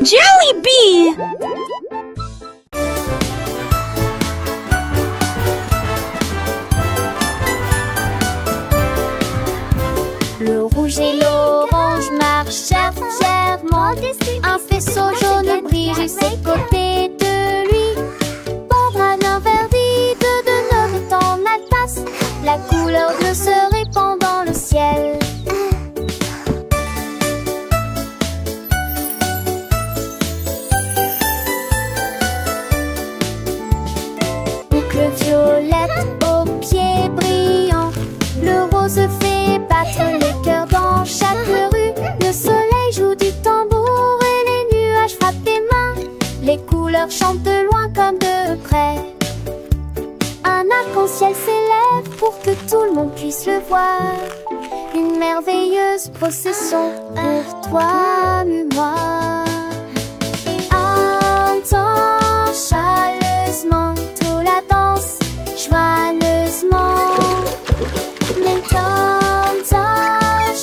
Jollibee! Le rouge et l'orange marchèrent fièrement. Un faisceau jaune brille juste à côté de lui. Prendre un verre vide de neuf dans la tasse. La couleur bleue se répand dans le ciel. Boucle violette aux pieds brillants. Le rose fait battre les cœurs dans chaque rue. Le soleil joue du tambour et les nuages frappent des mains. Les couleurs chantent de loin comme de près. Un arc-en-ciel s'élève pour que tout le monde puisse le voir. Une merveilleuse procession pour toi et moi. Entends chaleureusement tout la danse, joyeusement.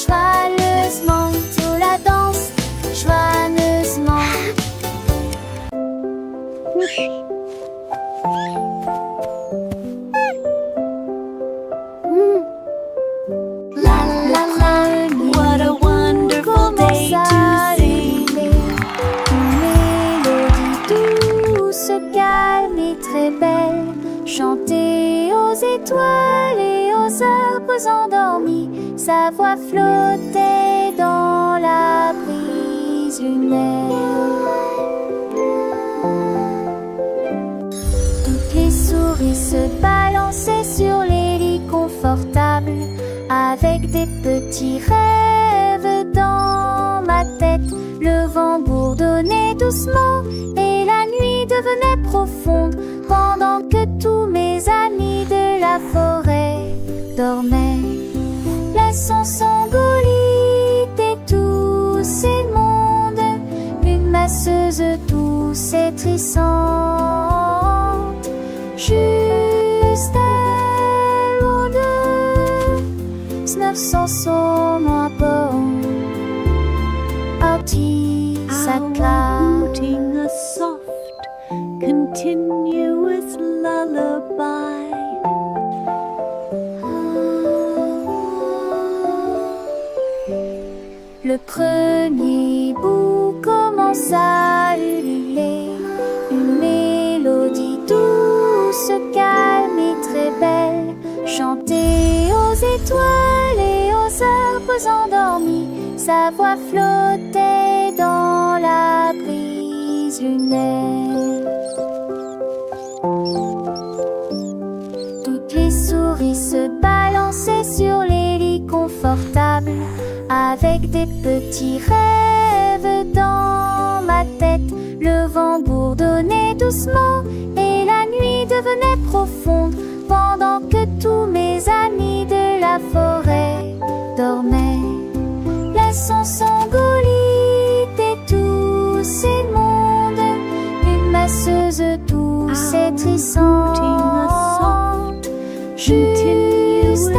Joyeusement, tout la danse, joyeusement. La la la, What a wonderful day to sing. Une mélodie douce, calme et très belle, chantée aux étoiles et aux arbres endormis. Sa voix flottait dans la brise lunaire. Toutes les souris se balançaient sur les lits confortables, avec des petits rêves dans ma tête. Le vent bourdonnait doucement et la nuit devenait profonde, pendant que tous mes amis de la forêt dormaient. Laissons s'engolir et tous ces mondes, une masseuse douce et trissante, juste loin de 900 sommes à bord. Outing a soft, continuous lullaby. Le premier bout commence à ululer, une mélodie douce, calme et très belle, chantée aux étoiles et aux arbres endormis. Sa voix flottait dans la brise lunaire. Toutes les souris se balançaient sur les lits confortables, avec des petits rêves dans ma tête. Le vent bourdonnait doucement et la nuit devenait profonde, pendant que tous mes amis de la forêt dormaient. Laissons s'engolir et tous ces mondes, une masseuse douce et trissante, juste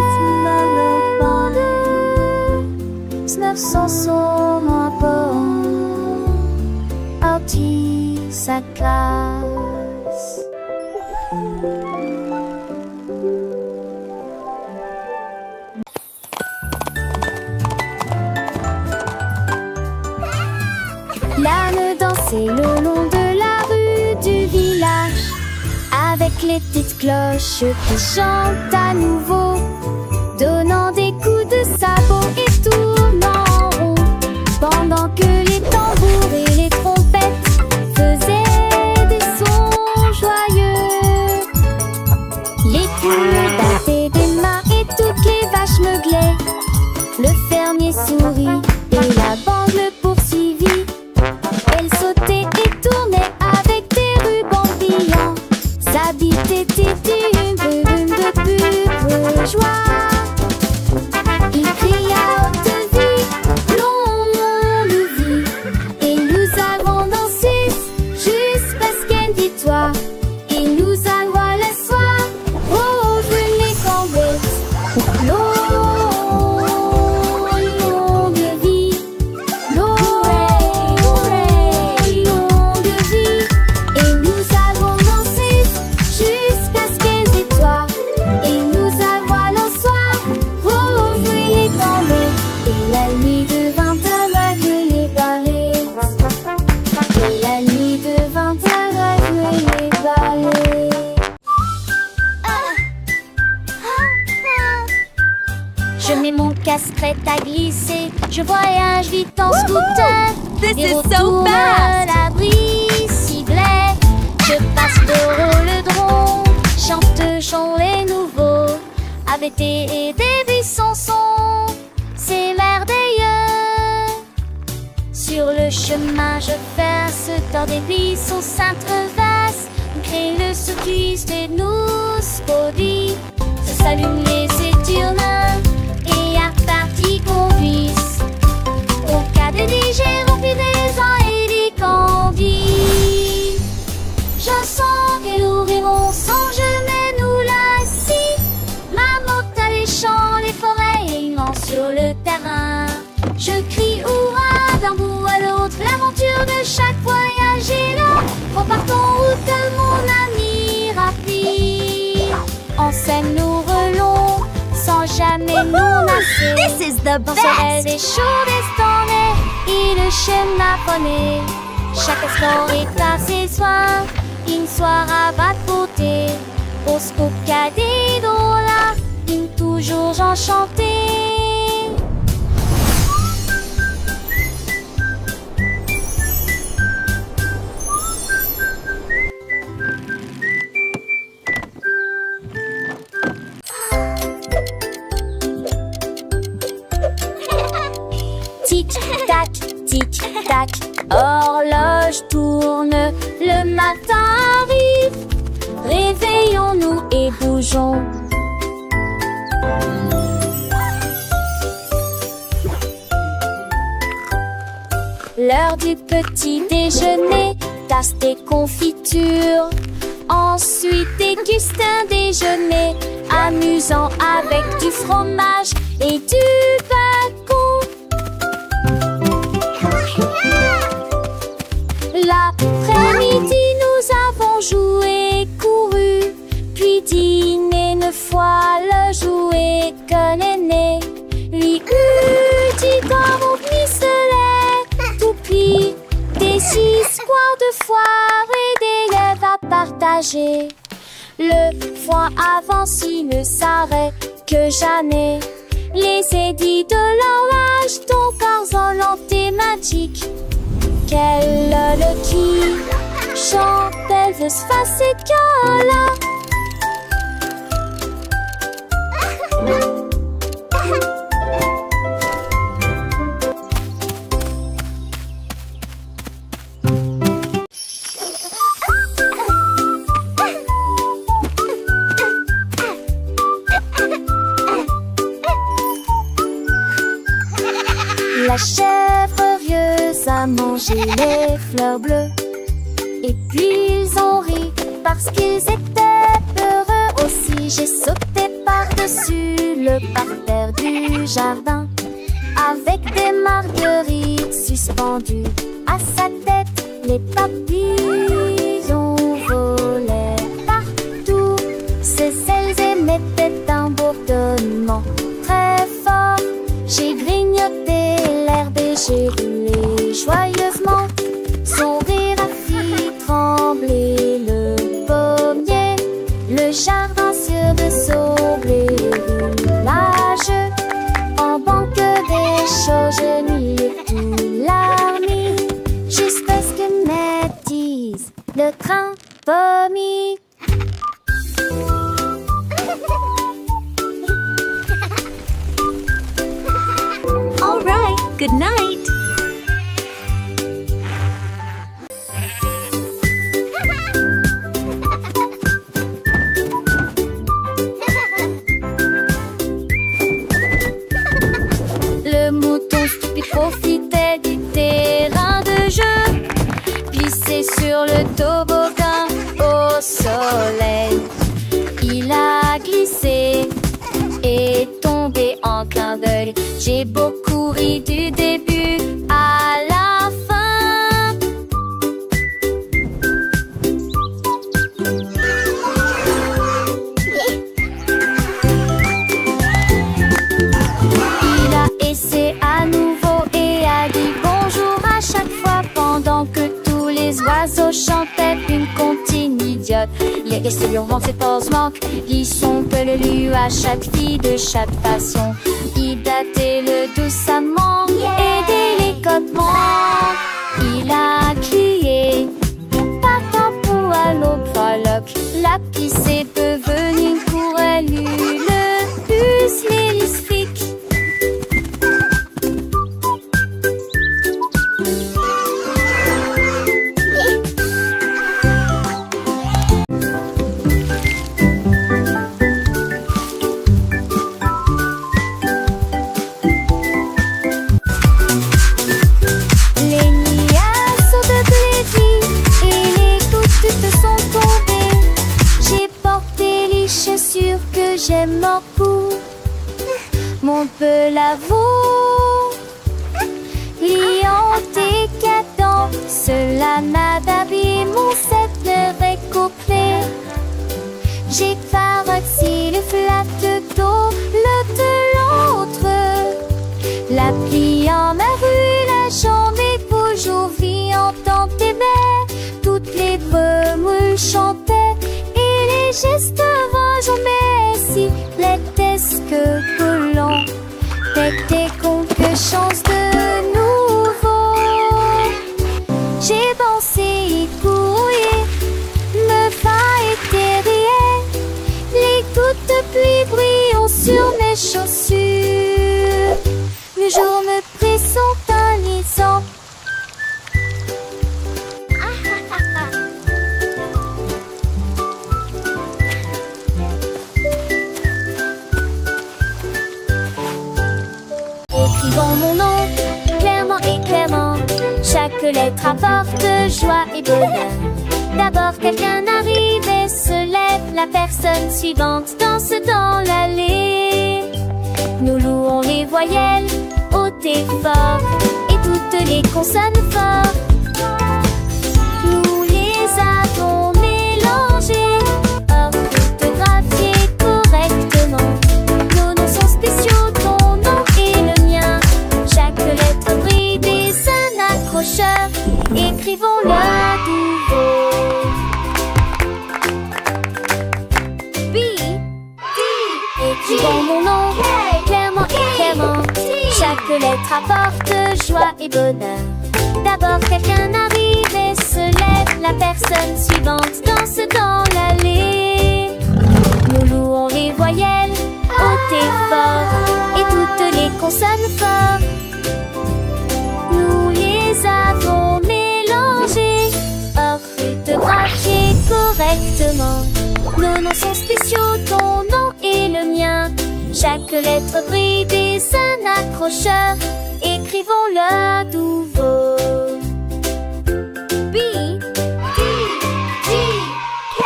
loin de 900 sommes à bord. Artie sa casse. L'âne dansait le long de la rue du village, avec les petites cloches qui chantent à nouveau, donnant des coups de sabot et tournant en rond, pendant que les tambours et les trompettes faisaient des sons joyeux. Les poules battaient des mains et toutes les vaches meuglaient. Le fermier sourit et la bande le poursuivit. Elle sautait et tournait avec des rubans brillants. Sa bite était une brume de pure joie. Il cria à haute vue, longue vie, et nous avons dansé jusqu'à dis-toi. Et nous allons le soir, oh, venez camber. Longue vie, Je voyage vite en scooter. This Et is so retourne fast. la bicyclette. Je passe le rhododendron. Chante les nouveaux. Avec des buissons sont. C'est merveilleux. Sur le chemin, je verse dans des buissons s'intreversent. On crée le circuit de nous body. Se s'allument les étournements et à partie conduisent. Au cas de digérer, remplis des ans et des candies. Je sens que nous rêvons sans jamais nous lasser. Ma moto a les champs, les forêts et immense sur le terrain. Je crie hurrah d'un bout à l'autre. L'aventure de chaque voyage est là. Repartons route de mon ami rapide. En scène nous relons sans jamais nous lasser. This is the Dans ce des best. chauds destonnés et le schéma poney. Chaque instant est à ses soins. Une soirée va te porter. Au scoop cadet là, une toujours enchantée. Tic-tac, tic-tac, horloge tourne, le matin arrive. Réveillons-nous et bougeons. L'heure du petit déjeuner, tasse des confitures. Ensuite déguste un déjeuner amusant avec du fromage et du bacon. L'après-midi, nous avons joué, couru, puis dîné 9 fois le jouet que l'aîné lui eut dit comme au pistolet. Tout pli, des histoires de foire et d'élèves à partager. Le foin avance, il ne s'arrête que jamais. Les édits de l'orage, ton corps en thématique. Quelle le qui chante, elle veut se passer là. La chèvre rieuse a mangé les fleurs bleues. Et puis ils ont ri parce qu'ils étaient heureux aussi. J'ai sauté par-dessus le parterre du jardin avec des marguerites suspendues à sa tête. Les papillons volaient partout. Ses ailes émettaient un bourdonnement très fort. J'ai grignoté l'herbe et j'ai roulé joyeusement. Son rire a fait trembler le pommier. Le jardin sur de sauver village. En banque des choses, je nuis tout l'armée. Jusqu'à ce que m'attise le train pommier. All right, good night. Le mouton stupide profitait du terrain de jeu. Glissé sur le toboggan au soleil. Il a glissé et tombé en clin d'œil. J'ai beaucoup ri du début à la fin. Il a essayé à nouveau et a dit bonjour à chaque fois pendant que tous les oiseaux chantaient une comptine idiote. Les et sûrement ses forces manquent. Lisson peut le lu à chaque fille de chaque façon. Idatez-le doucement et délicatement. Il a crié, partant pour à l'aube frolique. La pissée peut venir pour elle, le bus l'hélistrique. J'ai mort pour mon peu l'avoue, liant et cadent, cela n'a d'habillé mon cette récouplé. J'ai paroxy le flatte d'eau, le de l'autre, la pliant ma rue, la jambe et toujours viant dans tes baies, toutes les remoules chantaient et les gestes j'en si l'étesse que collant était quelque chance de nouveau. J'ai pensé y courir, me faillir rire, les gouttes de pluie brillant sur mes chaussures. Le jour me pressent un lisant. Écrivons mon nom, clairement et clairement. Chaque lettre apporte joie et bonheur. D'abord quelqu'un arrive et se lève. La personne suivante danse dans l'allée. Nous louons les voyelles hautes et fortes et toutes les consonnes fortes. Nous les avons mélangées, orthographiées correctement. Nos noms sont spéciaux, ton nom et le mien. Chaque lettre brille des un accrocheur. Écrivons-le à nouveau. B, D. Écrivons mon nom, clairement et clairement. Chaque lettre apporte joie et bonheur. D'abord quelqu'un arrive et se lève. La personne suivante danse dans l'allée. Nous louons les voyelles hautes et fortes et toutes les consonnes fortes. Nous les avons mélangées, orthographiées correctement. Nos noms sont spéciaux, ton nom et le mien. Chaque lettre brille des un accrocheur. Écrivons-le à nouveau. B, D, G, K.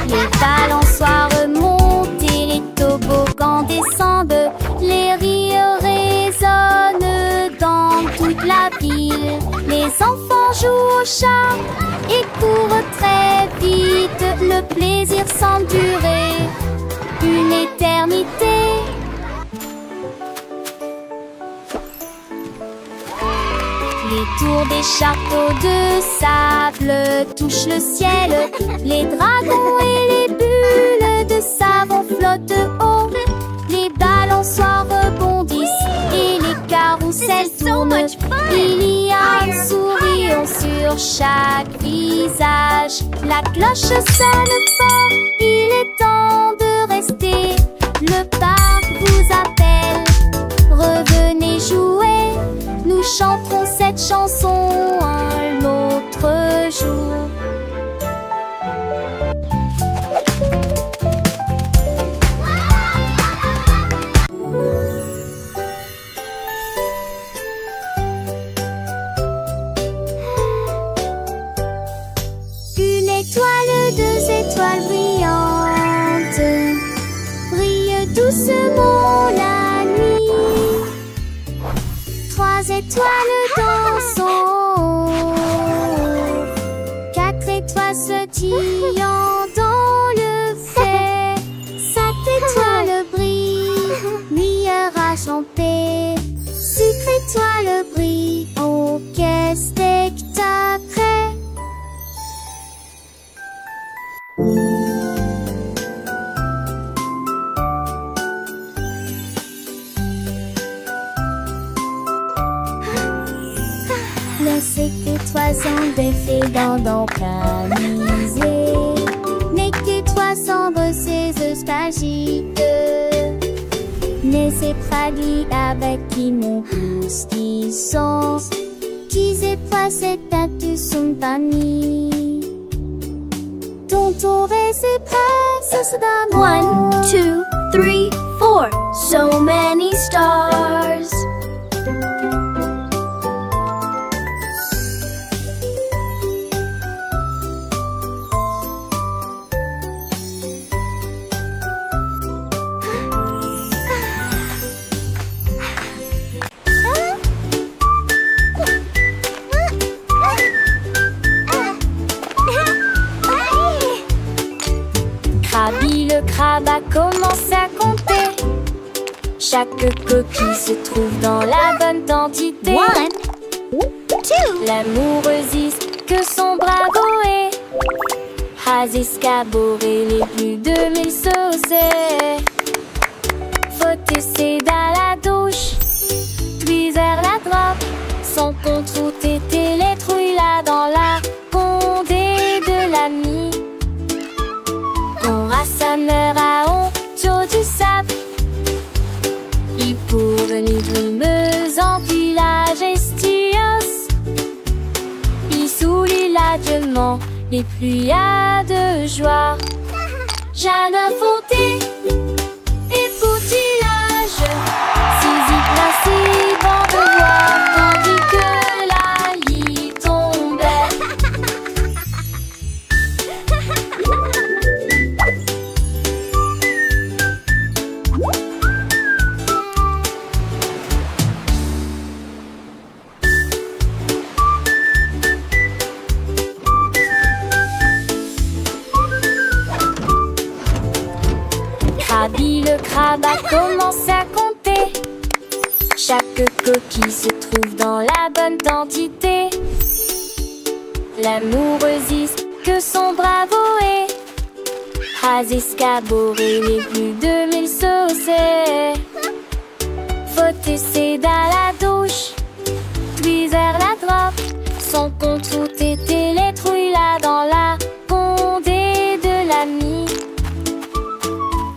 Les balançoires remontent et les toboggans descendent. Les rires résonnent dans toute la ville. Les enfants jouent au chat et courent très vite. Le plaisir semble durer une éternité. Les tours des châteaux de sable touchent le ciel. Les dragons et les bulles de savon flottent haut. Les balançoires rebondissent et les carousels tournent. Il y a un sourire sur chaque visage. La cloche sonne fort, il est temps de rester. Le parc vous appelle, revenez jouer. Nous chanterons cette chanson un autre jour. Une étoile, deux étoiles brillantes brillent doucement la nuit. Trois étoiles dansant, quatre étoiles sautillant dans le fait. Sept étoiles brillent, nuage en paix. Six étoiles brillent, oh quel spectacle! poissons greffés dans ton camisé. N'est que toi sombre ces œufs magiques. Mais c'est fragile avec qui mon poustisson. Qui c'est pas cette tête son panier. Ton tour et c'est prêt, ça se donne. 1, 2, 3, 4. So many stars. Krabi le crabe a commencé à compter. Chaque coquille se trouve dans la bonne quantité. 1, 2. L'amoureuse que son bravo est. Has escaboré les plus de 1000 saucés. Faut essayer dans la douche, puis vers la drogue. Sans contre était les trouilles là dans la condé de l'ami. Quand Rassa meurt à honte du sable, il pour venir brumeuse en village estios. Il soulit l'adieuement les pluies de joie. Jeanne Fonté et Poutillage, Zizi placé dans le voir, tandis que la lit tombait. Krabi le crabe a commencé à compter. Chaque coquille se trouve dans la bonne quantité. L'amoureuse que son bravo est. Has escaboré les plus de 1000 saucés. Faut essayer dans la douche, puis vers la drogue. Sans contre était les trouilles là dans la condé de l'ami.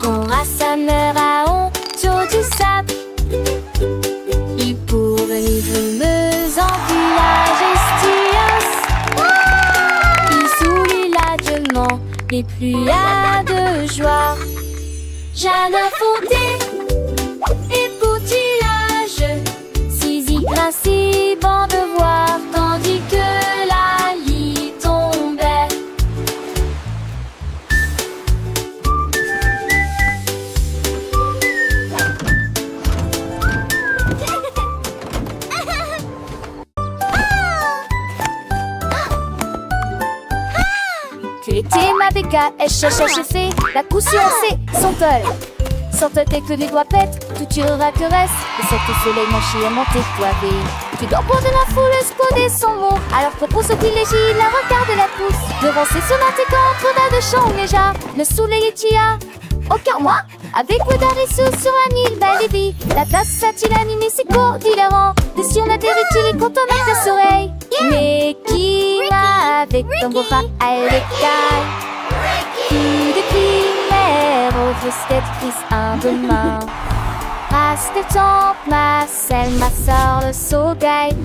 Quand Rassa meurt à honte du sable, il pour venir brumeuse en village estios. Il soulit l'adieuement les pluies de joie. Jeanne Fonté et Poutillage, Zizi principe en devoir, tandis que la lit tombait. Que l'été ma béca, elle cherche fait la coup sur C, son tol. Sans ta tête que les doigts pètent, tout tirera que reste. Et cette soleil manché à monter toivé. Tu dors pour de la foule, exploder son mot. Alors propose au privilégie, la regarde la pousse. Devant ses sonnettes et contre de chant déjà. Le soleil est tia. Aucun moi, avec Wodarisou sur un île Balibi. La place a-t-il animé ses cours d'hilarant. Des cieux n'atterrit-il et content avec ta soleil. Mais qui va avec ton beau bras à l'écaille. Coup de primaire, au fusquette prise un de main. Passe tes temps, ma selle, ma soeur, le saugate.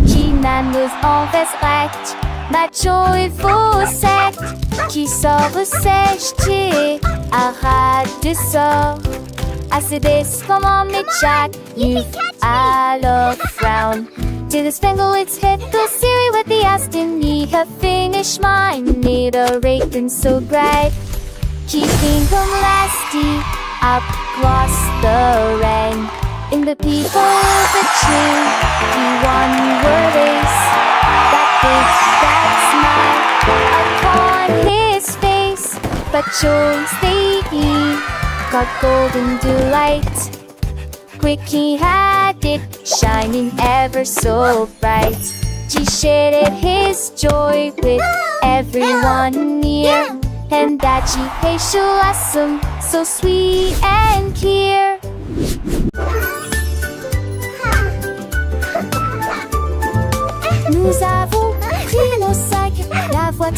Qui naneuse en veste recte, macho et faux sec. Qui sort sèche, t'es arrête des sorts. Assez des comme en jack, you alors frown. To the spangle its head, go Siri with the Aston. Need her finish mine, need a rake and so bright. Keeping them lasty, up across the rain. In the people of the tree, he won your race. That big, that smile upon his face. But choice they got golden delight. Quick he had it, shining ever so bright. He shared his joy with everyone near. And that she pays awesome, so sweet and clear. Nous avons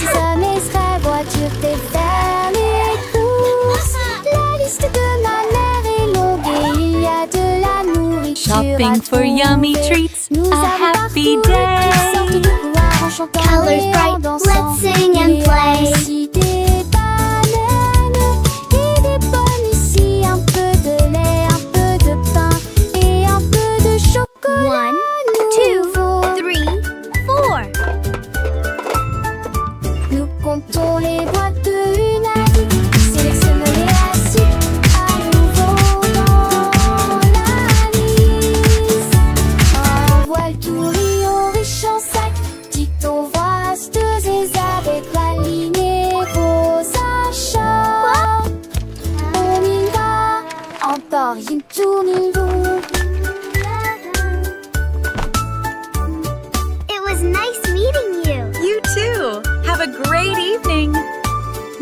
petits hommes et seraient voitures et faire les courses. La liste de ma mère est longue et il y a de la nourriture. Shopping for yummy treats, Nous a avons happy parcouru toutes sortes de day. couloirs en chantant Colors et en bright, dansant. let's sing and Il y a play. aussi des bananes et des pommes ici, un peu de lait, un peu de pain et un peu de chocolat. 1, 2, 3, 4. Nous comptons les boîtes de une à une, sélectionnons les assiettes à nouveau dans la liste. Un voile tout riant riche en sac, dicton vaste et avec la ligne et vos achats. On y va, encore une tournée longue. It was nice meeting you. You too. Have a great evening.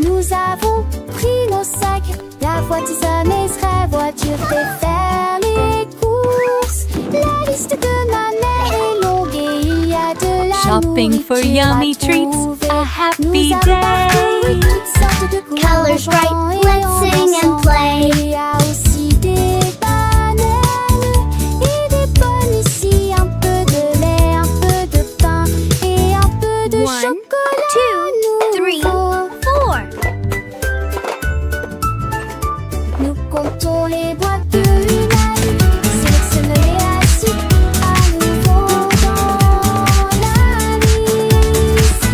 Nous avons pris nos sacs, la voiture et serait voiture et faire les courses. La liste de ma mère est longue et il y a de la Shopping for nourriture yummy à treats, trouver. a happy Nous avons parcouru day. toutes sortes de couleurs en Colors bright, chantant et let's en sing and dansant. play. Il y a aussi des bananes et des pommes ici, un peu de lait, un peu de pain et un peu de 1, chocolat 2, 3, nouveau. 4. Nous comptons les boîtes de une à une, sélectionnons les assiettes à nouveau dans la liste.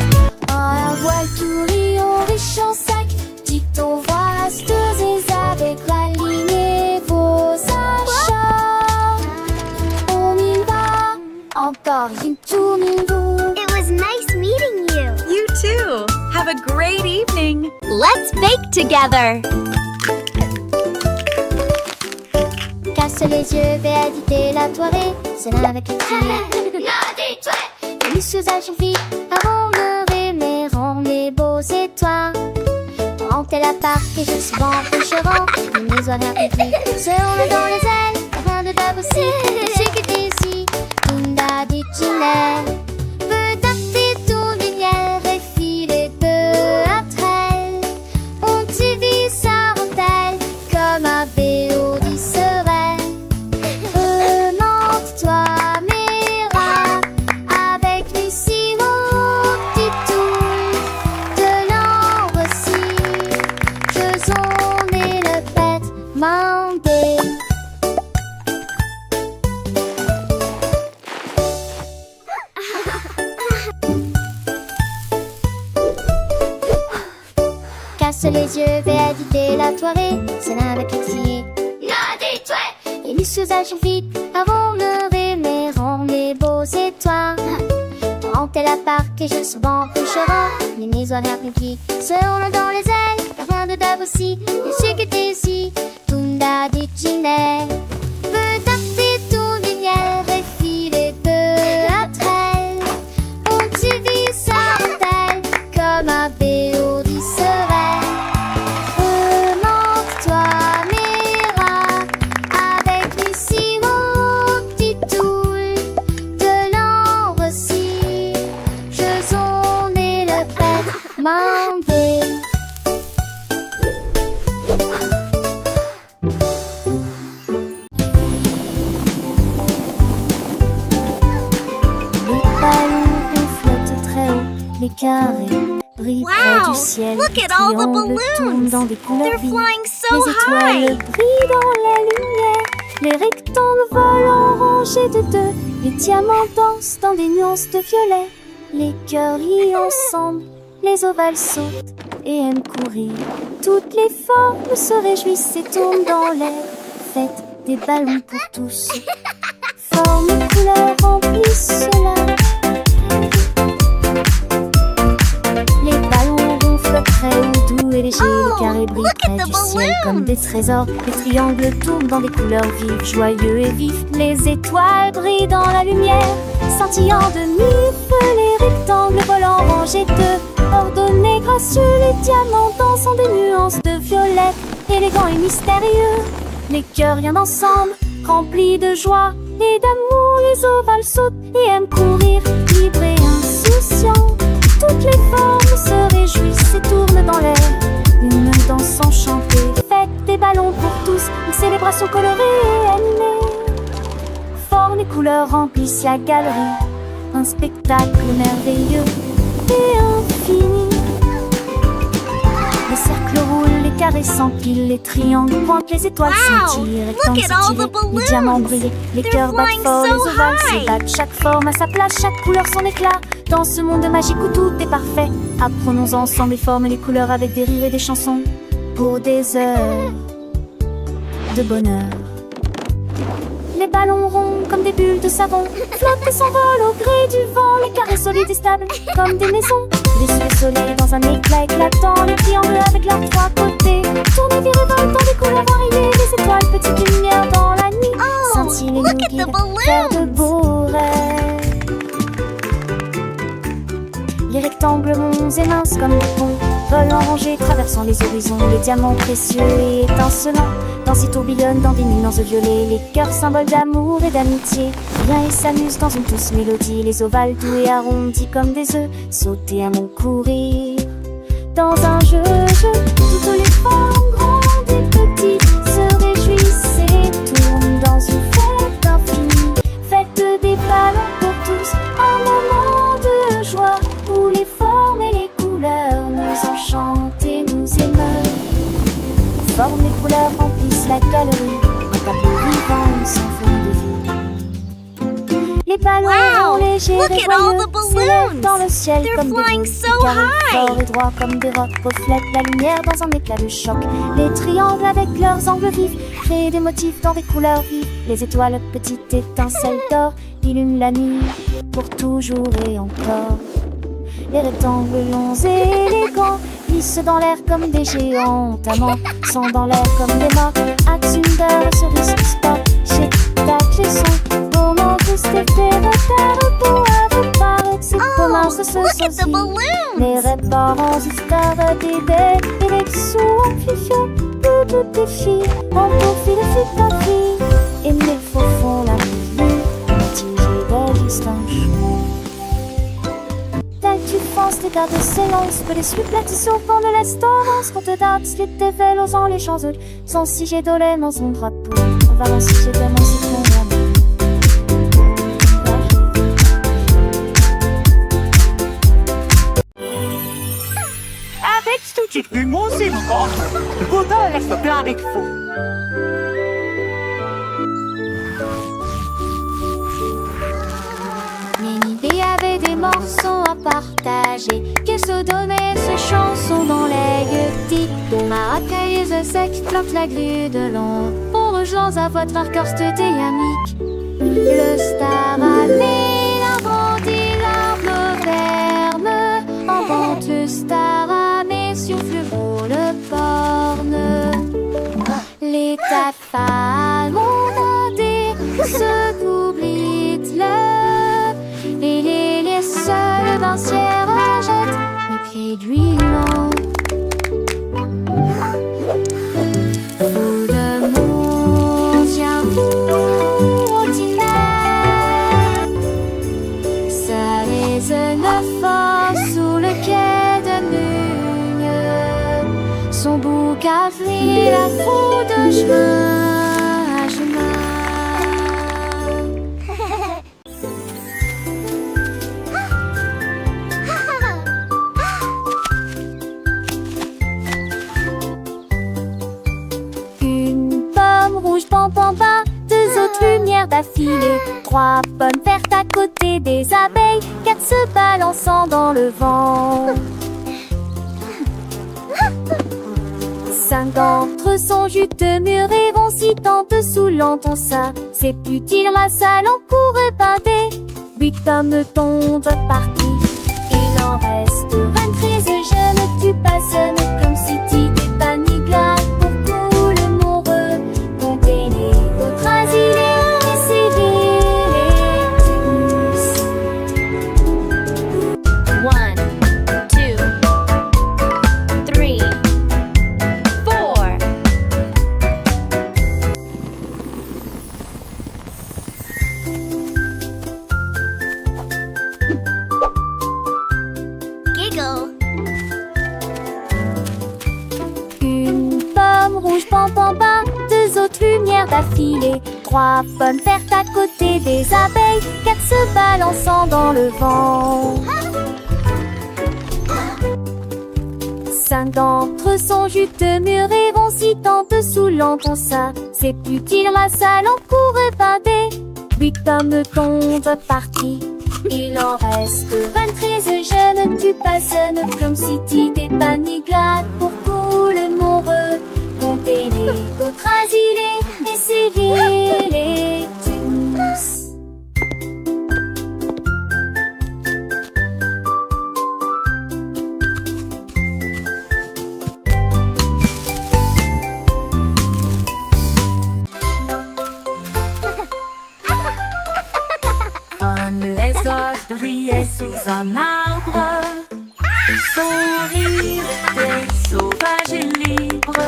Un voile tout riant riche en sac, dicton vaste et avec la ligne et vos achats. On y va, encore une tournée longue. It was nice meeting you. You too. Have a great evening. Let's bake together. Casse les yeux, vais éviter la soirée. C'est là avec les filles. Les usages vite avant de rêver, rend les beaux étoiles. Rentez la part et je suis bon pêcherant. Les horaires publics se roulent dans les ailes. Rien de table aussi, c'est que t'es ici. Linda dit Ginelle. Peut taper ton lumière et filer peu après elle. On t'y vit sa rentelle comme un vélo serait. Remonte-toi, Mira, avec Lucie, mon petit tour. De l'ambre aussi, faisons et le fête mandé. Casse les yeux, vais éviter la soirée. C'est là avec les filles. Et les usages vite avant le rêver, rend les beaux étoiles. Rentez la part et je suis bon pêcherant. Les horaires publics se roulent dans les ailes. Rien de dab aussi, et c'est que t'es ici. Tunda dit Ginelle. Peut taper ton lumière et filer peu après elle. On t'y vit sa rentelle comme un vélo serait. Remonte-toi, Mira, avec Lucie, mon petit tour. De l'ambre aussi, faisons et le fête mandé. Les ballons flottent très haut, les carrés brillent près Wow, du ciel. look Les at all the triangles tournent balloons. dans des couleurs They're vives. flying so Les étoiles high. brillent dans la lumière. Les rectangles volent en rangées de deux. Les diamants dansent dans des nuances de violet. Les cœurs rient ensemble. Les ovales sautent et aiment courir. Toutes les formes se réjouissent et tournent dans l'air. Faites des ballons pour tous. Formes et couleurs remplissent cela. Les ballons ronflent très haut, doux et légers. Oh, Les carrés brillent look at près the du ciel balloons. comme des trésors. Les triangles tournent dans des couleurs vives, joyeux et vifs. Les étoiles brillent dans la lumière, scintillant de mille feux. Les rectangles volent en rangées de ordonnés, gracieux. Les diamants dansent en des nuances de violet, élégants et mystérieux. Les cœurs rien ensemble, remplis de joie et d'amour. Les ovales sautent et aiment courir, libres et insouciants. Toutes les formes se réjouissent et tournent dans l'air. Une danse enchantée, fête des ballons pour tous, une célébration colorée et animée. Formes et couleurs remplissent la galerie, un spectacle merveilleux et infini. Les cercles roulent, les carrés s'empilent, les triangles pointent, les étoiles scintillent, les rectangles s'étirent, les diamants brillent, les cœurs battent fort, les ovales s'ébattent. Chaque forme a sa place, chaque couleur son éclat. Dans ce monde magique où tout est parfait, apprenons ensemble les formes et les couleurs avec des rires et des chansons pour des heures de bonheur. Les ballons ronds comme des bulles de savon flottent et s'envolent au gré du vent. Les carrés solides et stables comme des maisons, les sous le soleil dans un éclat éclatant. Les triangles avec leurs trois côtés tournent et virevoltent dans des couleurs variées. Les étoiles, petites lumières dans la nuit, scintillent et nous guident vers de beaux rêves. Les rectangles ronds et minces comme des ponts volent en rangée, traversant les horizons. Les diamants précieux et étincelants dansent et tourbillonnent dans des nuances violets. Les cœurs symboles d'amour et d'amitié viennent et s'amusent dans une douce mélodie. Les ovales doux et arrondis comme des œufs sauter à mon courir dans un jeu. Toutes les formes grandes et petites se réjouissent et tournent dans une fête infinie. Fête des ballons pour tous, un moment de joie où les formes et les couleurs nous enchantent et nous émeuvent. Formes et couleurs remplissent la galerie, un tableau vivant sans fond de vie. Les ballons légers et joyeux s'élèvent dans le ciel comme des boules. Les carrés forts et droits comme des rocs reflètent la lumière dans un éclat de choc. Les triangles avec leurs angles vifs créent des motifs dans des couleurs vives. Les étoiles, petites étincelles d'or, illuminent la nuit pour toujours et encore. Les rectangles longs et élégants glissent dans l'air comme des géants amants, sont dans l'air comme des mâts. Atsunder, cerise, sport, chez tac, chez son moment tous tes repères pour avec paraître c'est commun ce sosie. Les réparants histoires des bêtes et les dessous en fifio, toutes tes filles en profil de ta vie. Et mes faux font la vie, tigé de distance. Tu penses les gardes s'élancent, que les supplètes au vent de l'espérance. Qu'on te date, les dévèles osant les champs sans si j'ai dolé dans son drapeau. On va en si j'ai tellement si ton amour. Avec ce petit humour, c'est mort. Bouddha laisse le plat avec vous. Il y avait des morceaux à partager, que se donnaient ces chansons dans les gueutis. Maracaïs sec, flotte la grue de l'ombre, pour rejoindre à votre arcorste dynamique. Le star allait, la grandit, l'arbre ferme, en vente le star allait, souffle pour le porne. Les tafales m'ont demandé ce qu'oublie et les seuls bancières achètent les pieds d'huilant. Tout le monde vient vous ordinaire, ça résonne fort sous le quai de Mugne. Son bouc a pris la foule de chemin à chemin. Deux autres lumières d'affilée, 3 pommes vertes à côté des abeilles, 4 se balançant dans le vent. 5 d'entre eux sont juteux, mûrs et vont si tant dessous l'entend ça. C'est plus-il ma salle en cours épinté, 8 pommes tombent parties. Il en reste 23, je ne tue pas, ce n'est comme si tu t'es pas ni glace pour tout le monde. Comptez les autres asilés, essayez les 1, 2, 3, 4. Giggle. d'affilée. 3 pommes vertes à côté des abeilles. 4 se balançant dans le vent. 5 d'entre eux sont juteux, mûrs et vont si tant dessous l'encon ça. C'est plus qu'il ramasse à l'encours épandé. 8 pommes tombent partis. Il en reste 23 jeunes. Tu passes comme si tu t'es paniglade pour couler mon re. Comptez les autres asilés, essayez-les tous. Comme les autres riaient sous un arbre, son rire était sauvage et libre.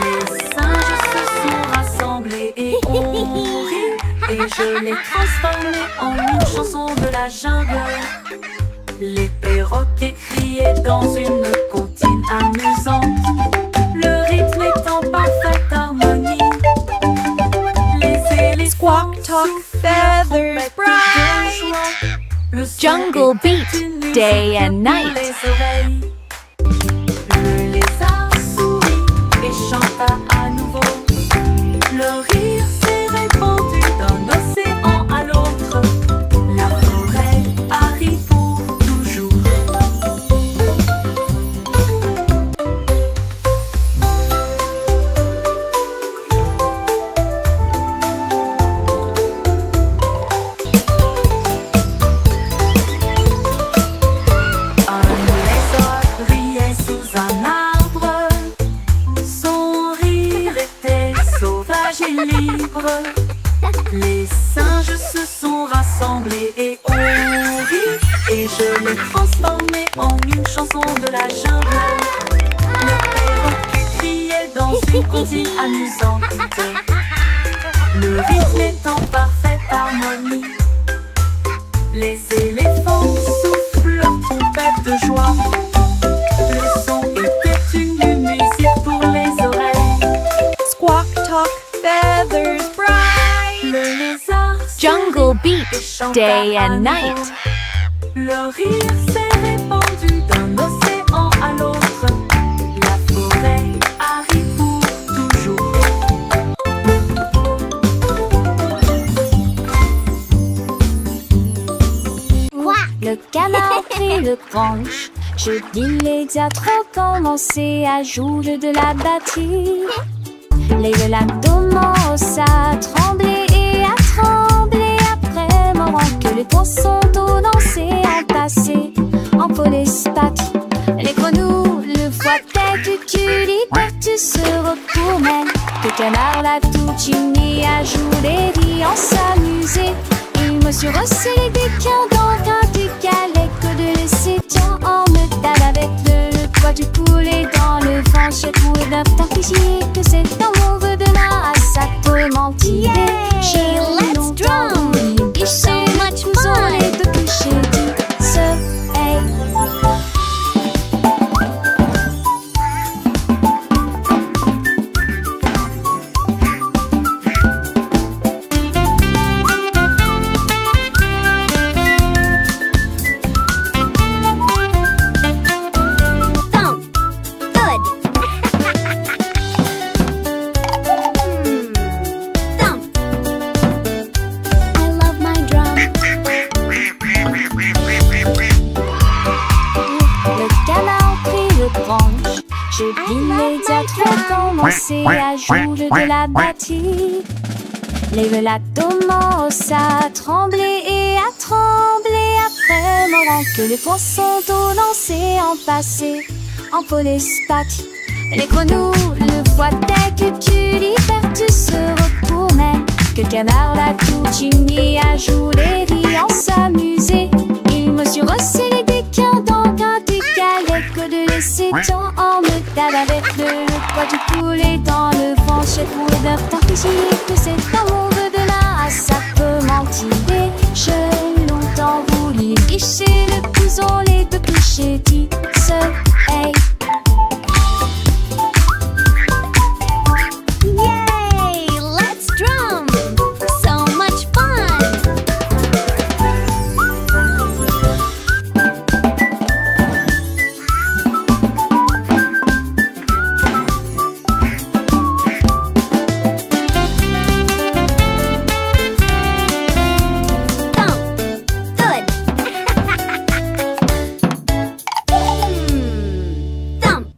Les singes se sont rassemblés et ont ri, et je l'ai transformé en une chanson de la jungle. Les perroquets criaient dans une comptine amusante, le rythme est en parfaite harmonie. Les éléphants Squawk, talk, feathers bright. le son Jungle était beat, une musique day and pour night. les oreilles. Le lézard sourit et chanta à nouveau. Le rire s'est répandu d'un océan à l'autre. La forêt arrive pour toujours. Un lézard riait sous un arbre. Son rire était sauvage et libre. Les singes se sont rassemblés et ont ri, et je l'ai transformé en une chanson de la jungle. Le perroquet criait dans une comptine amusante. Le rythme est en parfaite harmonie. Les éléphants soufflent leur trompette de joie. Le son était une musique pour les oreilles. Squawk, talk, feathers bright. Le lézard Jungle beat, et chanta day à and nouveau. night. Le rire s'est répandu d'un océan à l'autre. La forêt arrive pour toujours. Quoi? Le canard prit le branche. Je dis les diatres ont commencé à jouer de la batterie. Les lacs commencent à trembler et à trembler après moment que les poissons d'eau dansaient en passé en polyspathie. Les grenouilles, le foie tête, tu se retournait. Le canard l'a tout uni à jouer et en s'amuser. Il me suis resserré des quins dans un décalé que de laisser tiens en me tape avec le poids du poulet dans le vent. J'ai trouvé d'un t'afficher que c'est dans mon vœu de là à sa tourmentille. Yay, let's drum. It's so much fun. Et de coucher du soleil. Thump. Good. Thump. I love my drum. Le canard prit le branche. Je dis les diatres ont commencé à jouer de la batterie. Les lacs commencent à trembler et à trembler après moment que les poissons d'eau dansaient en passé en polyspathie. Les grenouilles, le foie tête, tu libères, tu se retournais. Que le canard l'a tout uni à jouer et en s'amuser. Il me suis resserré des quins dans un décalé que de laisser tant en me tape avec le poids du poulet dans le vent. J'ai trouvé d'un temps que c'est dans mon